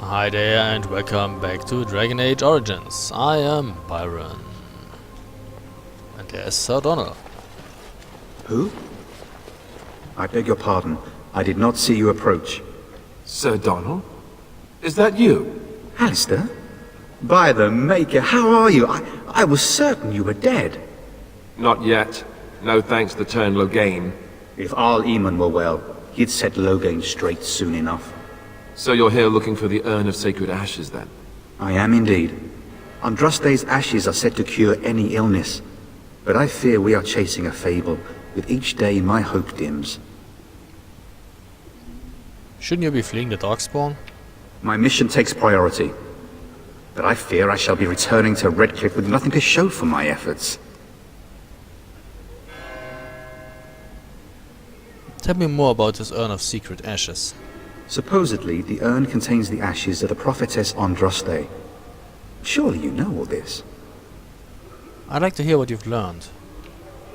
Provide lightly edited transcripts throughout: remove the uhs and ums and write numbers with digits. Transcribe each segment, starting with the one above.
Hi there and welcome back to Dragon Age Origins. I am Byron. And there's Sir Donald. Who? I beg your pardon. I did not see you approach. Sir Donald? Is that you? Alistair? By the Maker, how are you? I was certain you were dead. Not yet. No thanks to Teyrn Loghain. If Arl Eamon were well, he'd set Loghain straight soon enough. So you're here looking for the Urn of Sacred Ashes, then? I am indeed. Andraste's ashes are said to cure any illness. But I fear we are chasing a fable. With each day my hope dims. Shouldn't you be fleeing the Darkspawn? My mission takes priority. But I fear I shall be returning to Redcliffe with nothing to show for my efforts. Tell me more about this Urn of Secret Ashes. Supposedly, the urn contains the ashes of the prophetess Andraste. Surely you know all this. I'd like to hear what you've learned.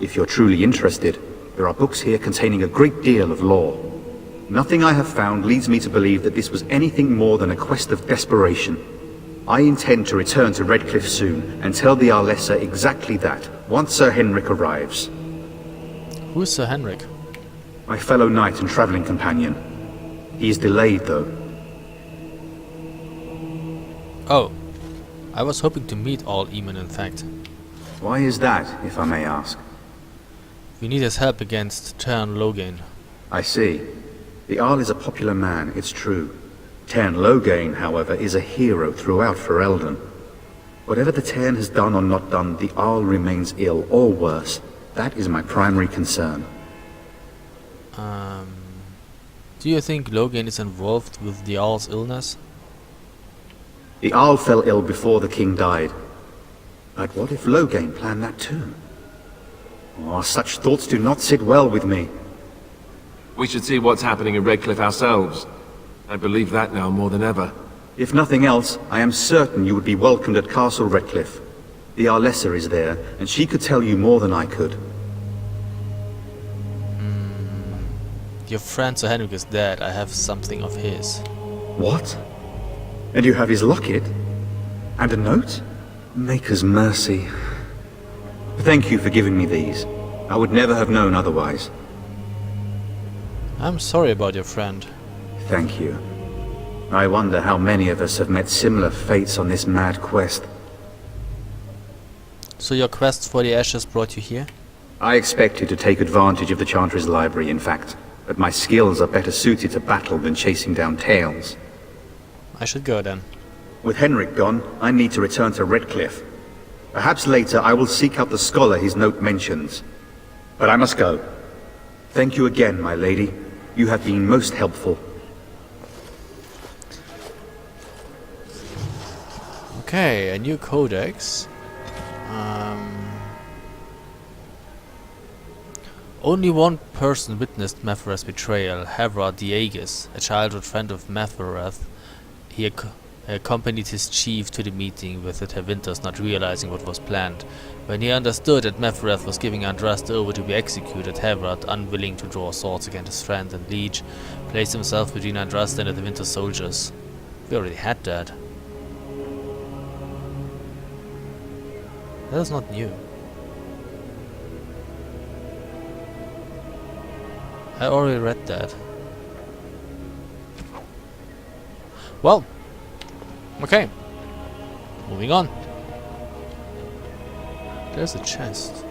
If you're truly interested, there are books here containing a great deal of lore. Nothing I have found leads me to believe that this was anything more than a quest of desperation. I intend to return to Redcliffe soon and tell the Arlessa exactly that, once Sir Henrik arrives. Who is Sir Henrik? My fellow knight and traveling companion. He is delayed, though. Oh, I was hoping to meet Arl Eamon, in fact. Why is that, if I may ask? We need his help against Teyrn Loghain. I see. The Arl is a popular man, it's true. Teyrn Loghain, however, is a hero throughout Ferelden. Whatever the Teyrn has done or not done, the Arl remains ill, or worse. That is my primary concern. Do you think Loghain is involved with the Arl's illness? The Arl fell ill before the king died. But what if Loghain planned that too? Oh, such thoughts do not sit well with me. We should see what's happening in Redcliffe ourselves. I believe that now more than ever. If nothing else, I am certain you would be welcomed at Castle Redcliffe. The Arlessa is there, and she could tell you more than I could. Your friend Sir Henrik is dead. I have something of his. What? And you have his locket? And a note? Maker's mercy. Thank you for giving me these. I would never have known otherwise. I'm sorry about your friend. Thank you. I wonder how many of us have met similar fates on this mad quest. So your quest for the ashes brought you here? I expected to take advantage of the Chantry's library, in fact. But my skills are better suited to battle than chasing down tales. I should go then. With Henrik gone, I need to return to Redcliffe. Perhaps later I will seek out the scholar his note mentions. But I must go. Thank you again, my lady. You have been most helpful. Okay, a new codex. Only one person witnessed Mephareth's betrayal, Havra Diegis, a childhood friend of Mephareth. He accompanied his chief to the meeting with the Terwinters, not realizing what was planned. When he understood that Mephareth was giving Andraste over to be executed, Havra, unwilling to draw swords against his friend and liege, placed himself between Andraste and the Terwinter soldiers. We already had that. That is not new. I already read that. Well, okay. Moving on. There's a chest.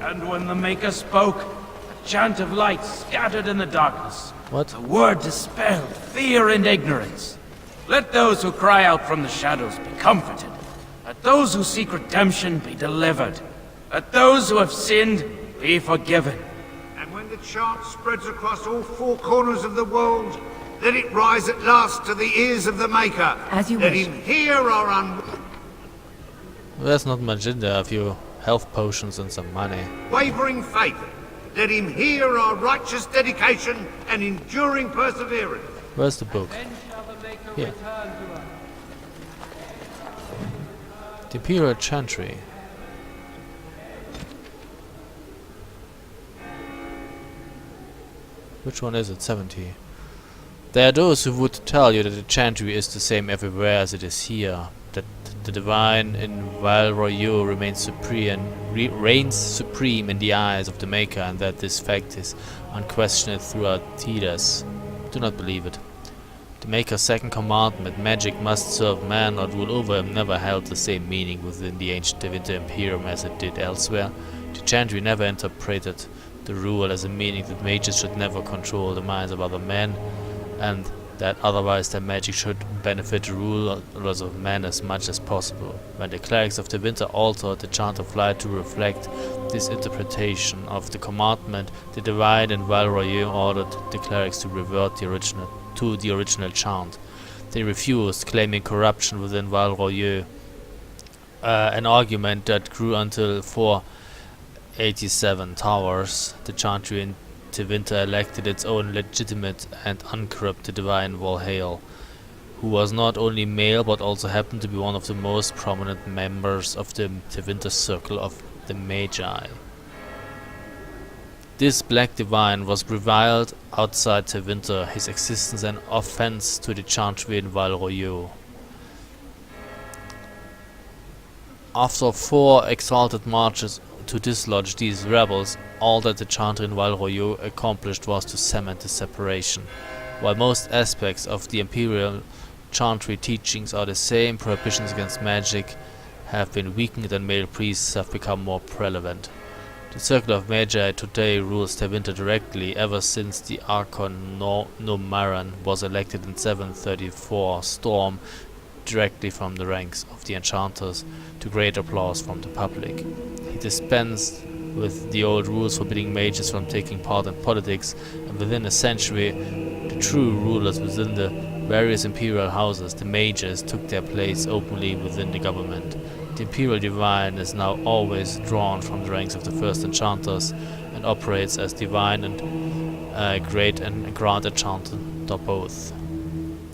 And when the Maker spoke, a chant of light scattered in the darkness. What? The word dispelled fear and ignorance. Let those who cry out from the shadows be comforted. Let those who seek redemption be delivered. Let those who have sinned be forgiven. And when the chant spreads across all four corners of the world, let it rise at last to the ears of the Maker. As you let wish. him hear our There's not much in there, a few health potions and some money. unwavering faith. Let him hear our righteous dedication and enduring perseverance. Where's the book? Here. The Imperial Chantry. Which one is it? 70. There are those who would tell you that the chantry is the same everywhere as it is here, that the divine in Val Royeaux reigns supreme in the eyes of the Maker, and that this fact is unquestioned throughout Thedas. Do not believe it. The Maker's second commandment, magic must serve man, not rule over him, never held the same meaning within the ancient Tevinter Imperium as it did elsewhere. The chantry never interpreted the rule as a meaning that mages should never control the minds of other men, and that otherwise their magic should benefit the rulers of men as much as possible. When the clerics of Tevinter altered the chant of light to reflect this interpretation of the commandment, the divine in Val Royeaux ordered the clerics to revert the original chant. They refused, claiming corruption within Val Royeaux, an argument that grew until 487 Towers. The chantry in Tevinter elected its own legitimate and uncorrupted divine Volhael, who was not only male but also happened to be one of the most prominent members of the Tevinter Circle of the Magi. This black divine was reviled outside Tevinter, his existence an offense to the chantry in Val Royeaux. After 4 exalted marches to dislodge these rebels, all that the chantry in Val Royeaux accomplished was to cement the separation. While most aspects of the imperial chantry teachings are the same, prohibitions against magic have been weakened and male priests have become more prevalent. The Circle of Magi today rules Tevinter directly ever since the Archon Nomaran was elected in 734 Storm, directly from the ranks of the enchanters, to great applause from the public. He dispensed with the old rules forbidding mages from taking part in politics, and within a century the true rulers within the various imperial houses, the mages, took their place openly within the government. The imperial divine is now always drawn from the ranks of the first enchanters and operates as divine and great and grand enchanter both.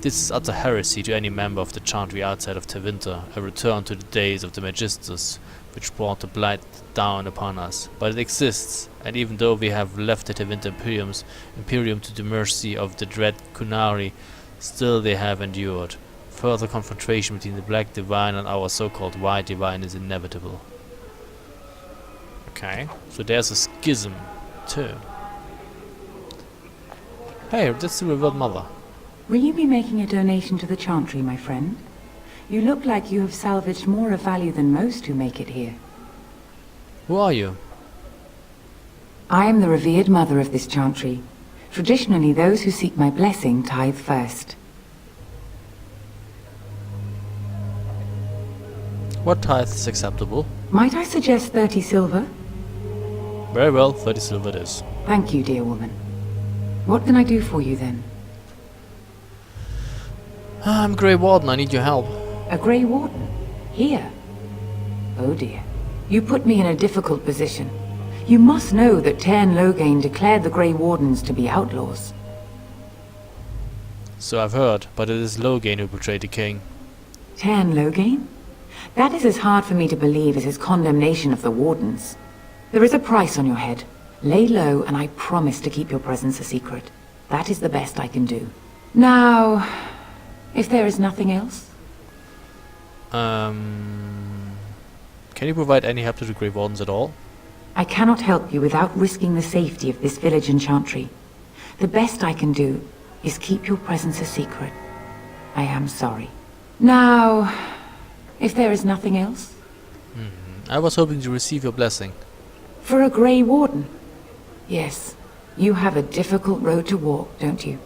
This is utter heresy to any member of the chantry outside of Tevinter, a return to the days of the Magisters, which brought the blight down upon us. But it exists, and even though we have left the Tevinter Imperium to the mercy of the dread Kunari, still they have endured. Further confrontation between the Black Divine and our so-called White Divine is inevitable. Okay, so there's a schism too. Hey, that's the Revered Mother. Will you be making a donation to the Chantry, my friend? You look like you have salvaged more of value than most who make it here. Who are you? I am the revered mother of this Chantry. Traditionally, those who seek my blessing tithe first. What tithe is acceptable? Might I suggest 30 silver? Very well, 30 silver it is. Thank you, dear woman. What can I do for you then? I'm Grey Warden, I need your help. A Grey Warden? Here? Oh dear. You put me in a difficult position. You must know that Teyrn Loghain declared the Grey Wardens to be outlaws. So I've heard, but it is Loghain who betrayed the king. Teyrn Loghain? That is as hard for me to believe as his condemnation of the Wardens. There is a price on your head. Lay low, and I promise to keep your presence a secret. That is the best I can do. Now, if there is nothing else? Can you provide any help to the Grey Wardens at all? I cannot help you without risking the safety of this village and Chantry. The best I can do is keep your presence a secret. I am sorry. Now, if there is nothing else? I was hoping to receive your blessing. For a Grey Warden? Yes. You have a difficult road to walk, don't you?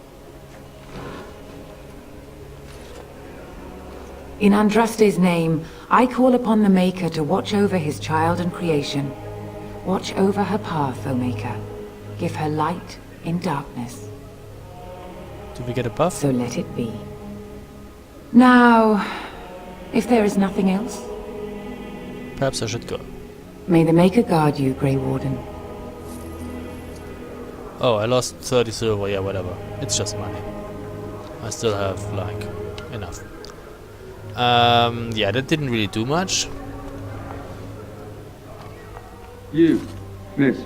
In Andraste's name, I call upon the Maker to watch over his child and creation. Watch over her path, O Maker. Give her light in darkness. Do we get a buff? So let it be. Now, if there is nothing else? Perhaps I should go. May the Maker guard you, Grey Warden. Oh, I lost 30 silver, yeah, whatever. It's just money. I still have, like, enough. Yeah, that didn't really do much. You, miss,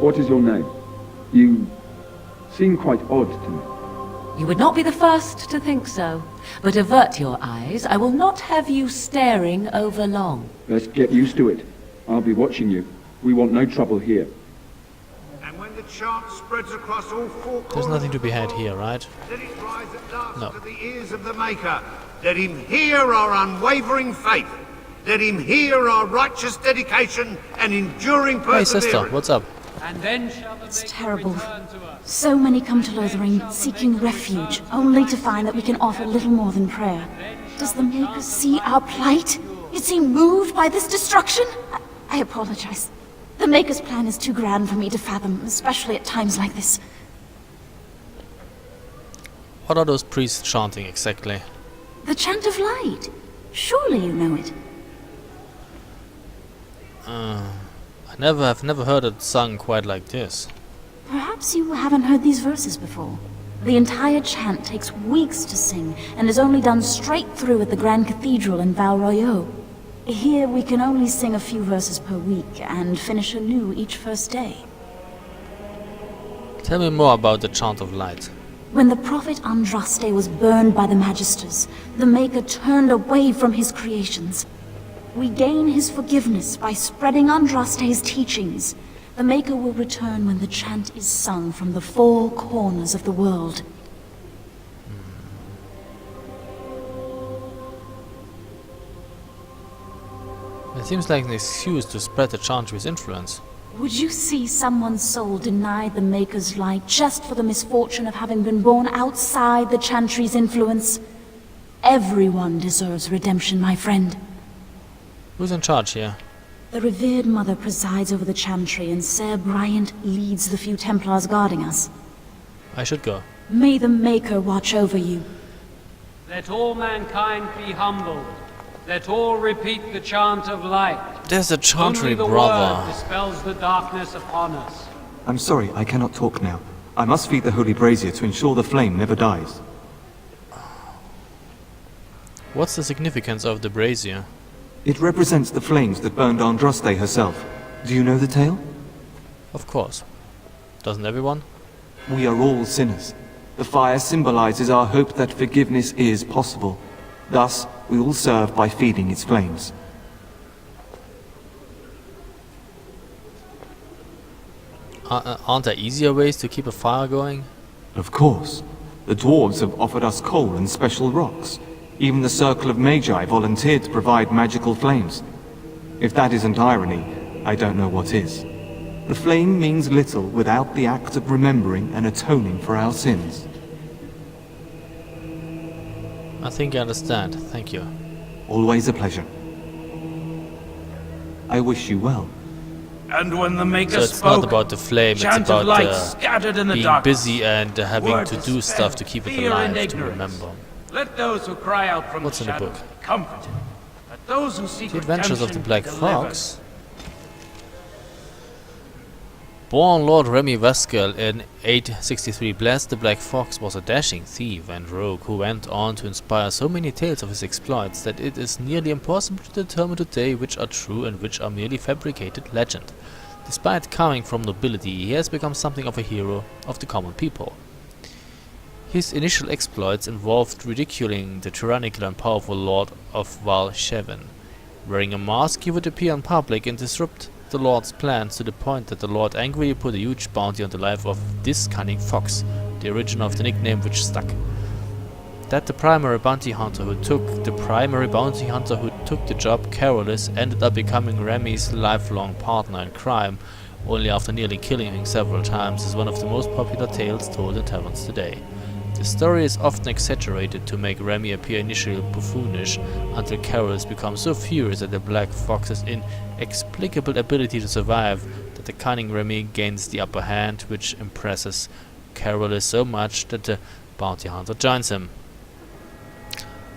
what is your name? You seem quite odd to me. You would not be the first to think so. But avert your eyes. I will not have you staring over long. Let's get used to it. I'll be watching you. We want no trouble here. And when the chant spreads across all four corners There's nothing to be of the had world, here, right? let it rise at last No. to the ears of the Maker. Let him hear our unwavering faith. Let him hear our righteous dedication and enduring Hey perseverance. sister, what's up? And then shall the It's Maker terrible. return to us. So many come to Lothering seeking refuge, only to find that we can offer little more than prayer. Does the Maker see our plight? Is he moved by this destruction? I apologize. The Maker's plan is too grand for me to fathom, especially at times like this. What are those priests chanting exactly? The Chant of Light. Surely you know it. I've never heard it sung quite like this. Perhaps you haven't heard these verses before. The entire chant takes weeks to sing, and is only done straight through at the Grand Cathedral in Val Royeaux. Here we can only sing a few verses per week, and finish anew each first day. Tell me more about the Chant of Light. When the prophet Andraste was burned by the Magisters, the Maker turned away from his creations. We gain his forgiveness by spreading Andraste's teachings. The Maker will return when the chant is sung from the four corners of the world. It seems like an excuse to spread the chant to his influence. Would you see someone's soul denied the Maker's light just for the misfortune of having been born outside the Chantry's influence? Everyone deserves redemption, my friend. Who's in charge here? The revered mother presides over the Chantry, and Sir Bryant leads the few Templars guarding us. I should go. May the Maker watch over you. Let all mankind be humbled. Let all repeat the chant of light. There's a chantry Only the brother. word dispels the darkness upon us. I'm sorry, I cannot talk now. I must feed the holy brazier to ensure the flame never dies. What's the significance of the brazier? It represents the flames that burned Andraste herself. Do you know the tale? Of course. Doesn't everyone? We are all sinners. The fire symbolizes our hope that forgiveness is possible. Thus, we all serve by feeding its flames. Aren't there easier ways to keep a fire going? Of course. The dwarves have offered us coal and special rocks. Even the Circle of Magi volunteered to provide magical flames. If that isn't irony, I don't know what is. The flame means little without the act of remembering and atoning for our sins. I think I understand. Thank you. Always a pleasure. I wish you well. And when the Maker So it's spoke, not about the flame, it's chant about of light scattered in the being darkness. busy and having Word to is do stuff spent, to keep it fear and alive, to ignorance. remember. Let those who cry out from What's the in the shadows book? be comforted. Let those who seek The Adventures of the redemption Black be delivered. Fox. Born Lord Remy Vescal in 863, Blessed the Black Fox was a dashing thief and rogue who went on to inspire so many tales of his exploits that it is nearly impossible to determine today which are true and which are merely fabricated legend. Despite coming from nobility, he has become something of a hero of the common people. His initial exploits involved ridiculing the tyrannical and powerful Lord of Val Cheven. Wearing a mask, he would appear in public and disrupt the Lord's plans to the point that the Lord angrily put a huge bounty on the life of this cunning fox, the origin of the nickname which stuck. That the primary bounty hunter who took the job, Carolus, ended up becoming Remy's lifelong partner in crime, only after nearly killing him several times, is one of the most popular tales told in taverns today. The story is often exaggerated to make Remy appear initially buffoonish, until Carolus becomes so furious at the Black Fox's inexplicable ability to survive that the cunning Remy gains the upper hand, which impresses Carolus so much that the bounty hunter joins him.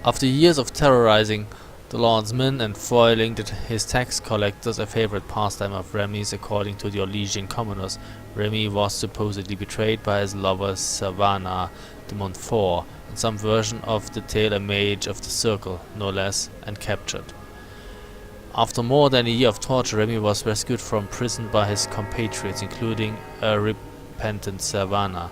After years of terrorizing the Lord's men and foiling his tax collectors, a favorite pastime of Remy's according to the Orlesian commoners, Remy was supposedly betrayed by his lover Savannah de Montfort, in some version of the tale a mage of the circle, no less, and captured. After more than a year of torture, Remy was rescued from prison by his compatriots, including a repentant Savannah,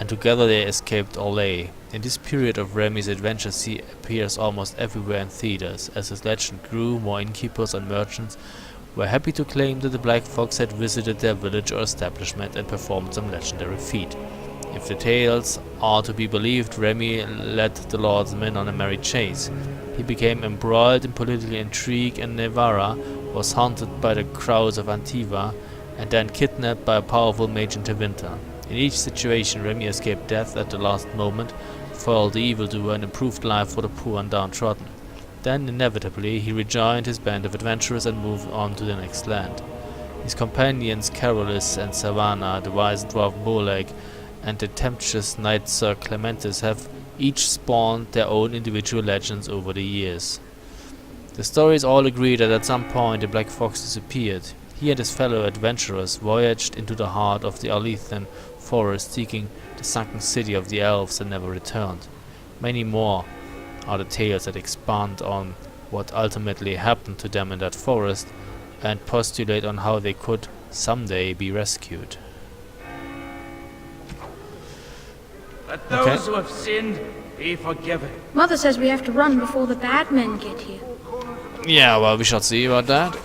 and together they escaped Orlais. In this period of Remy's adventures he appears almost everywhere in theaters. As his legend grew, more innkeepers and merchants were happy to claim that the Black Fox had visited their village or establishment and performed some legendary feat. If the tales are to be believed, Remy led the lordsmen on a merry chase. He became embroiled in political intrigue, and Navarra was haunted by the crowds of Antiva, and then kidnapped by a powerful mage in Tevinter. In each situation, Remy escaped death at the last moment, foiled the evildoer, and improved life for the poor and downtrodden. Then, inevitably, he rejoined his band of adventurers and moved on to the next land. His companions Carolus and Savannah, the wise dwarf Boleg, and the tempestuous knight Sir Clementis have each spawned their own individual legends over the years. The stories all agree that at some point the Black Fox disappeared. He and his fellow adventurers voyaged into the heart of the Arlethan forest, seeking the sunken city of the elves, and never returned. Many more are the tales that expand on what ultimately happened to them in that forest, and postulate on how they could someday be rescued. Let those who have sinned be forgiven. Mother says we have to run before the bad men get here. Yeah, well, we shall see about that.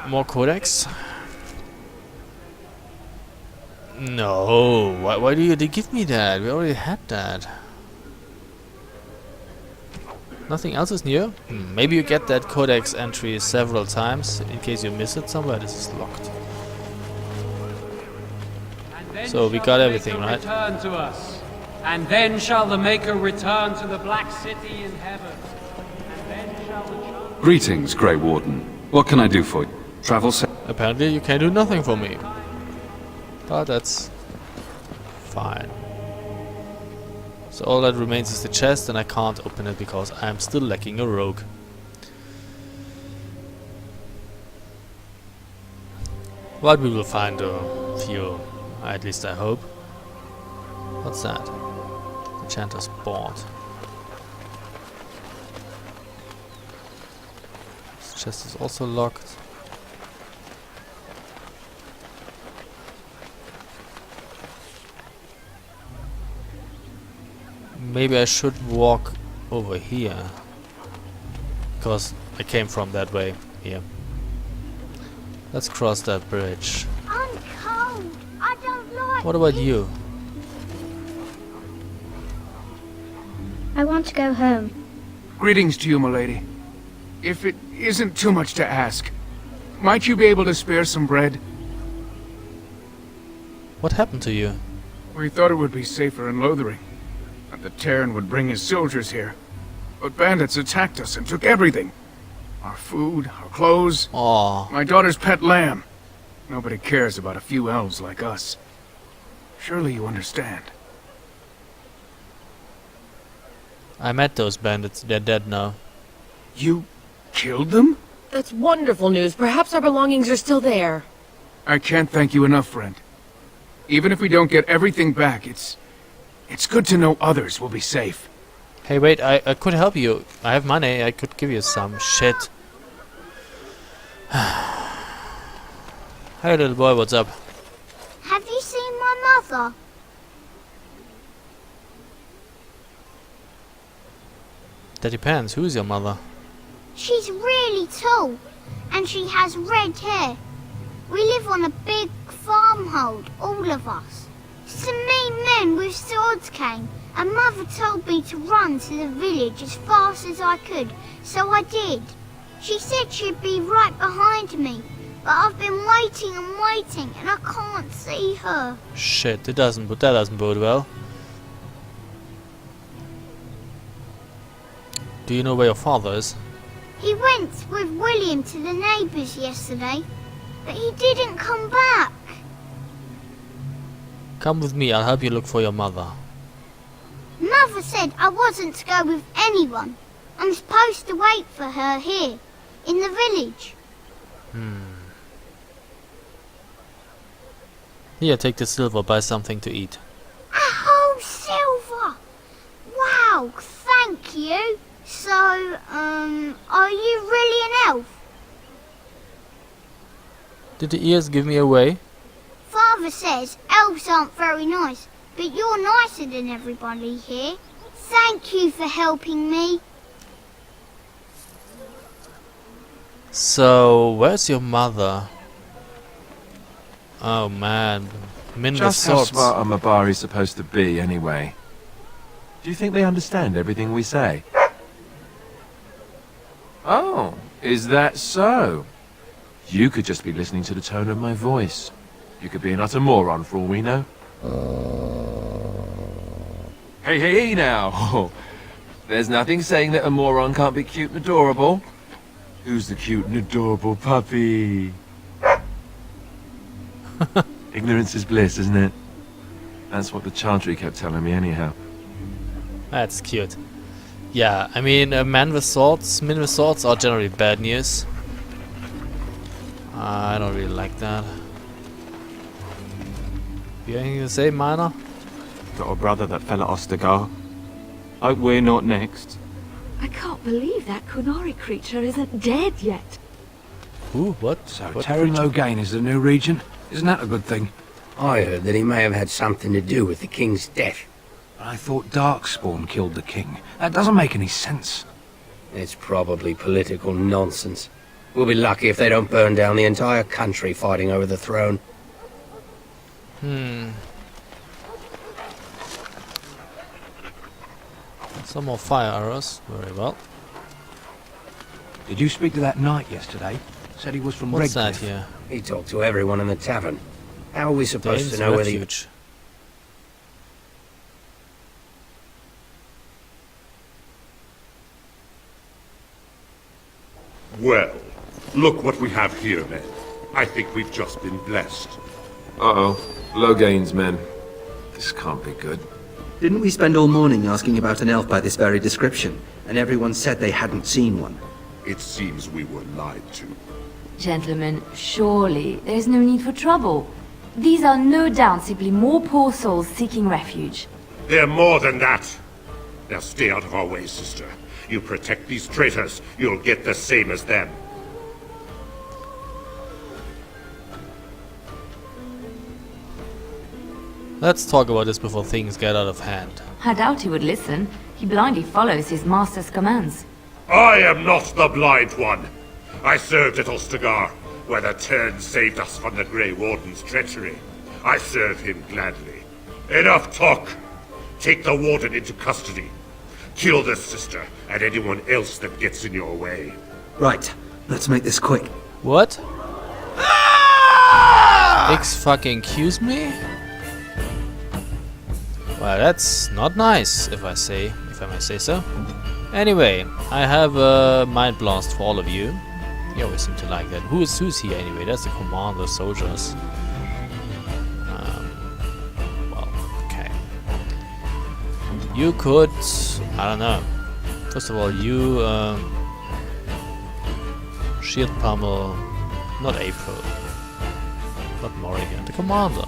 More codex? No, why do you give me that? We already had that. Nothing else is new? Maybe you get that codex entry several times in case you miss it somewhere. This is locked. So we got everything, right? Return to us. And then shall the Maker return to the Black City in heaven. And then shall the Greetings, Grey Warden. What can I do for you? Travel safe. Apparently you can do nothing for me. But that's fine. So all that remains is the chest, and I can't open it because I'm still lacking a rogue. But we will find a few, at least I hope. What's that? Enchanter's board. This chest is also locked. Maybe I should walk over here, because I came from that way here. Let's cross that bridge. I'm cold. I don't like What about you? I want to go home. Greetings to you, milady. If it isn't too much to ask, might you be able to spare some bread? What happened to you? We thought it would be safer in Lothering, that the Teyrn would bring his soldiers here. But bandits attacked us and took everything. Our food, our clothes, my daughter's pet lamb. Nobody cares about a few elves like us. Surely you understand. I met those bandits. They're dead now. You killed them? That's wonderful news. Perhaps our belongings are still there. I can't thank you enough, friend. Even if we don't get everything back, it's good to know others will be safe. Hey, wait, I could help you. I have money. I could give you some shit. Hey, little boy, what's up? Have you seen my mother? That depends. Who is your mother? She's really tall, and she has red hair. We live on a big farmhold, all of us. Some mean men with swords came, and Mother told me to run to the village as fast as I could, so I did. She said she'd be right behind me, but I've been waiting and waiting, and I can't see her. Shit, that doesn't bode well. Do you know where your father is? He went with William to the neighbours yesterday, but he didn't come back. Come with me, I'll help you look for your mother. Mother said I wasn't to go with anyone. I'm supposed to wait for her here, in the village. Here, take the silver, buy something to eat. A whole silver! Wow, thank you. So, are you really an elf? Did the ears give me away? Far Mother says elves aren't very nice, but you're nicer than everybody here. Thank you for helping me. So, where's your mother? Oh man, Min with Just how swords. smart are Mabari supposed to be, anyway? Do you think they understand everything we say? Oh, is that so? You could just be listening to the tone of my voice. You could be an utter moron for all we know. Hey, hey, hey now! There's nothing saying that a moron can't be cute and adorable. Who's the cute and adorable puppy? Ignorance is bliss, isn't it? That's what the Chantry kept telling me anyhow. That's cute. Yeah, I mean, men with swords are generally bad news. I don't really like that. You got anything to say, Miner? Got a brother that fell at Ostagar. Hope we're not next. I can't believe that Kunari creature isn't dead yet. Ooh, what? So What Teyrn creature? Loghain is the new regent? Isn't that a good thing? I heard that he may have had something to do with the king's death. I thought Darkspawn killed the king. That doesn't make any sense. It's probably political nonsense. We'll be lucky if they don't burn down the entire country fighting over the throne. Some more fire arrows. Very well. Did you speak to that knight yesterday? Said he was from What's that Redcliffe. here? He talked to everyone in the tavern. How are we supposed Dane's to know whether refuge. Well, look what we have here, men. I think we've just been blessed. Uh-oh. Loghain's men. This can't be good. Didn't we spend all morning asking about an elf by this very description, and everyone said they hadn't seen one? It seems we were lied to. Gentlemen, surely there is no need for trouble. These are no doubt simply more poor souls seeking refuge. They're more than that. Now stay out of our way, sister. You protect these traitors, you'll get the same as them. Let's talk about this before things get out of hand. I doubt he would listen. He blindly follows his master's commands. I am not the blind one. I served at Ostagar, where the Teyrn saved us from the Grey Warden's treachery. I serve him gladly. Enough talk! Take the Warden into custody. Kill the sister and anyone else that gets in your way. Right, let's make this quick. What? Fucking excuse me? Well, that's not nice, if I may say so. Anyway, I have a mind blast for all of you. You always seem to like that. Who's here anyway? That's the commander, soldiers. Well, okay. You could, I don't know. First of all, you shield pummel, not April, not Morrigan, the commander.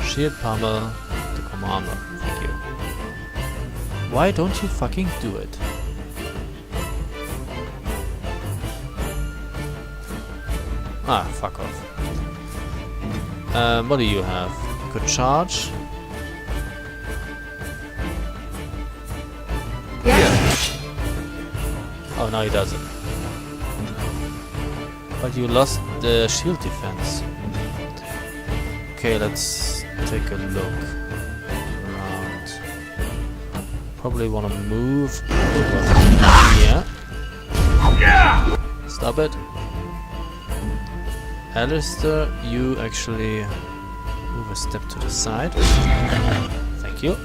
Shield pummel, the commander. Thank you. Why don't you fucking do it? Ah, fuck off. What do you have? You could charge. Yeah. Oh, no, he doesn't. But you lost the shield defense. Okay, let's take a look around. Probably want to move over here. Stop it. Alistair, you actually move a step to the side. Thank you.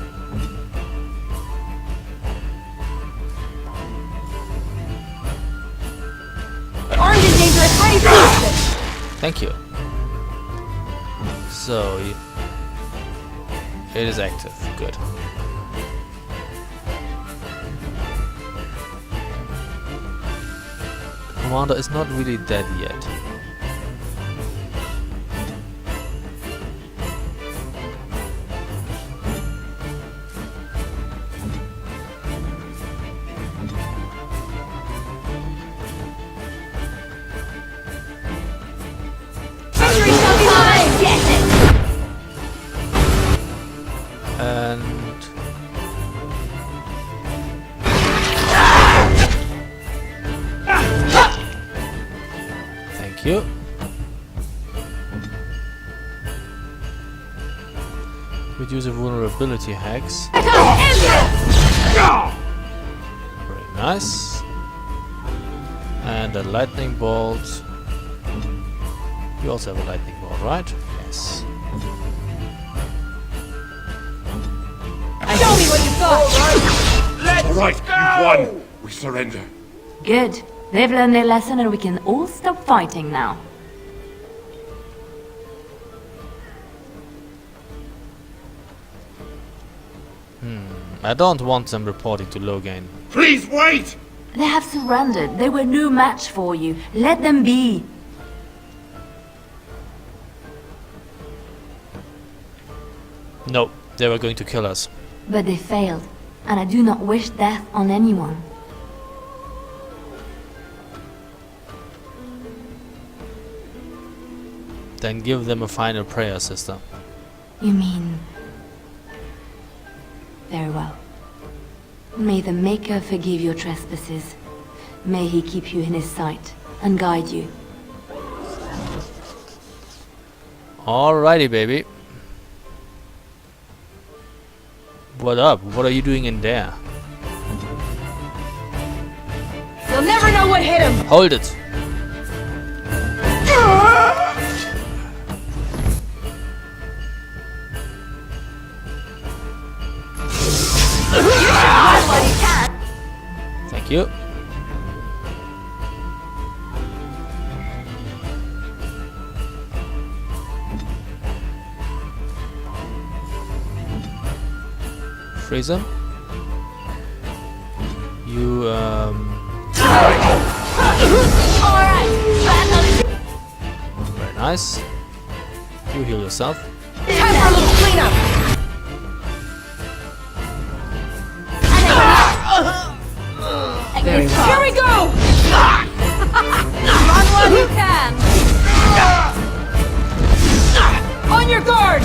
Armed and dangerous, ready for action! Thank you. So, it is active. Good. Commander is not really dead yet. And thank you. Reduce the vulnerability hex. Very nice. And a lightning bolt. You also have a lightning bolt, right? Yes. Show me what you got! All right, you've won. We surrender. Good. They've learned their lesson and we can all stop fighting now. I don't want them reporting to Loghain. Please wait! They have surrendered. They were no match for you. Let them be. No, they were going to kill us. But they failed, and I do not wish death on anyone. Then give them a final prayer, sister. You mean... Very well. May the Maker forgive your trespasses. May he keep you in his sight and guide you. Alrighty, baby. What up? What are you doing in there? You'll never know what hit him! Hold it! Thank you. Freeze him. You, very nice. You heal yourself. Time for a little cleanup! Very Here we go! Run while you can! On your guard!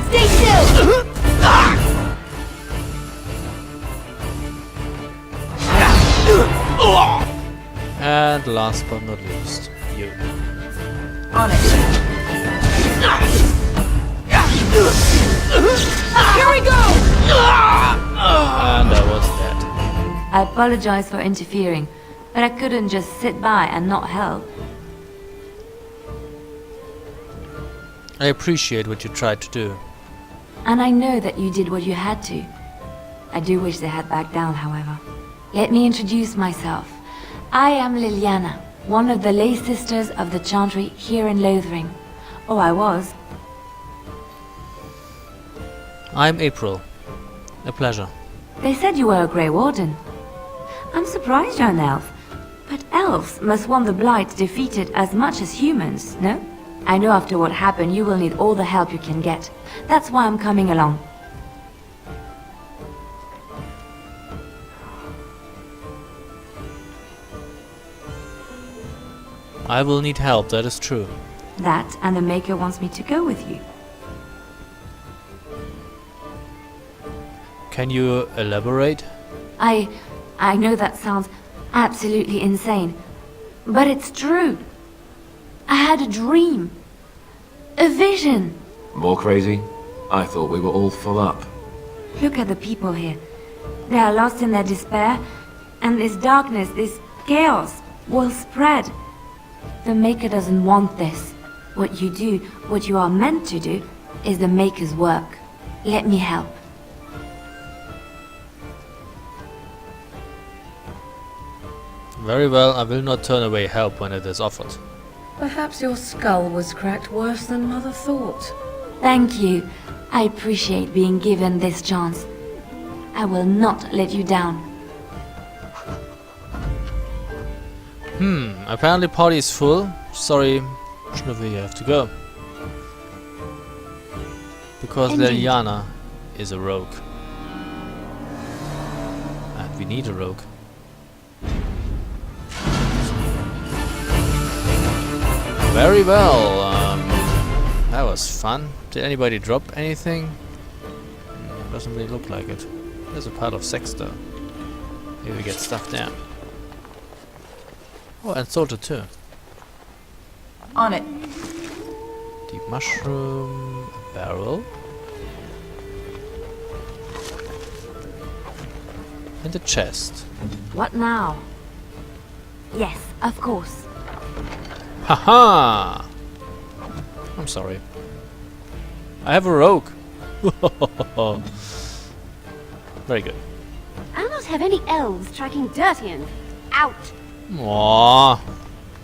Stay still! And last but not least, you. On it. Here we go! And I was dead. I apologize for interfering, but I couldn't just sit by and not help. I appreciate what you tried to do. And I know that you did what you had to. I do wish they had backed down, however. Let me introduce myself. I am Liliana, one of the lay sisters of the Chantry here in Lothering. Oh, I was. I'm April. A pleasure. They said you were a Grey Warden. I'm surprised you're an elf. But elves must want the Blight defeated as much as humans, no? I know after what happened you will need all the help you can get. That's why I'm coming along. I will need help, that is true. That and the Maker wants me to go with you. Can you elaborate? I know that sounds absolutely insane, but it's true. I had a dream. A vision. More crazy? I thought we were all full up. Look at the people here. They are lost in their despair, and this darkness, this chaos, will spread. The Maker doesn't want this. What you do, what you are meant to do, is the Maker's work. Let me help. Very well, I will not turn away help when it is offered. Perhaps your skull was cracked worse than Mother thought. Thank you. I appreciate being given this chance. I will not let you down. Apparently party is full. Sorry, Schnüffel, you have to go. Because Indeed. Liliana is a rogue. And we need a rogue. Very well. That was fun. Did anybody drop anything? Doesn't really look like it. There's a pile of sex though. Maybe we get stuff there. Oh, and soldier too. On it. Deep mushroom, a barrel. And a chest. What now? Yes, of course. Haha! I'm sorry. I have a rogue. Very good. I'll not have any elves tracking Dirtian. Out! Aww.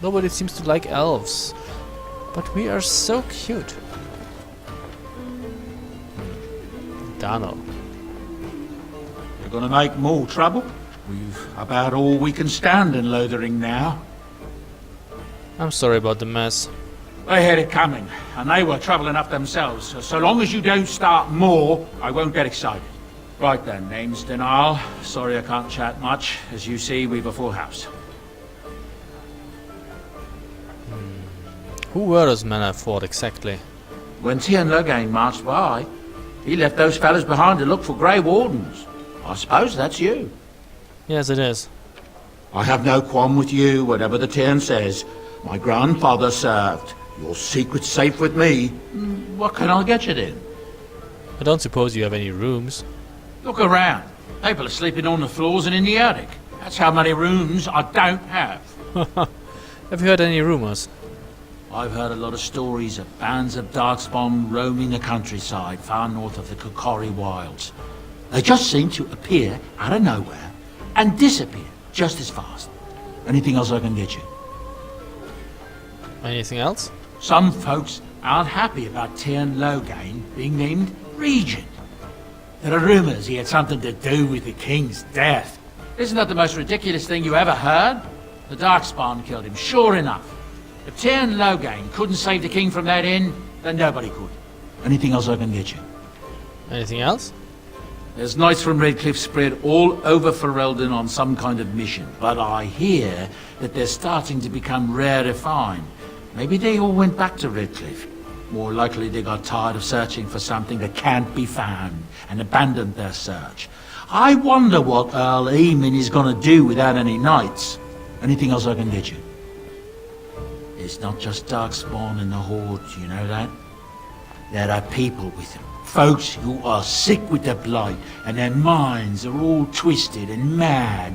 Nobody seems to like elves. But we are so cute. Dano. You're gonna make more trouble? We've about all we can stand in Lothering now. I'm sorry about the mess. They had it coming, and they were trouble enough themselves. So long as you don't start more, I won't get excited. Right then, name's Denal. Sorry I can't chat much. As you see, we've a full house. Who were those men I fought exactly? When Teyrn Loghain marched by, he left those fellas behind to look for Grey Wardens. I suppose that's you. Yes, it is. I have no qualm with you, whatever the Teyrn says. My grandfather served. Your secret's safe with me. What can I get you then? I don't suppose you have any rooms. Look around. People are sleeping on the floors and in the attic. That's how many rooms I don't have. Have you heard any rumors? I've heard a lot of stories of bands of darkspawn roaming the countryside far north of the Kokori wilds. They just seem to appear out of nowhere and disappear just as fast. Anything else I can get you? Anything else? Some folks aren't happy about Teyrn Loghain being named Regent. There are rumors he had something to do with the king's death. Isn't that the most ridiculous thing you ever heard? The Darkspawn killed him, sure enough. If Teyrn Loghain couldn't save the king from that inn, then nobody could. Anything else I can get you? Anything else? There's knights from Redcliffe spread all over Ferelden on some kind of mission, but I hear that they're starting to become rarefied. Maybe they all went back to Redcliffe. More likely they got tired of searching for something that can't be found and abandoned their search. I wonder what Earl Eamon is gonna do without any knights. Anything else I can get you? It's not just Darkspawn in the Horde, you know that? There are people with them. Folks who are sick with the blight, and their minds are all twisted and mad.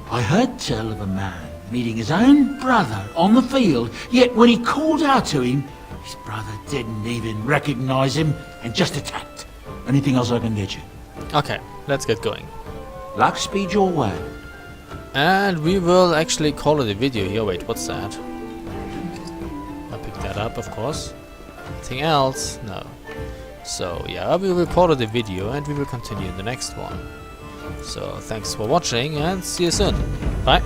I heard tell of a man meeting his own brother on the field, yet when he called out to him, his brother didn't even recognize him and just attacked. Anything else I can get you? Okay, let's get going. Luck speed your way. And we will actually call it a video here. Wait, what's that? I'll pick that up, of course. Anything else? No. So yeah, we will call it a video and we will continue in the next one. So thanks for watching and see you soon. Bye.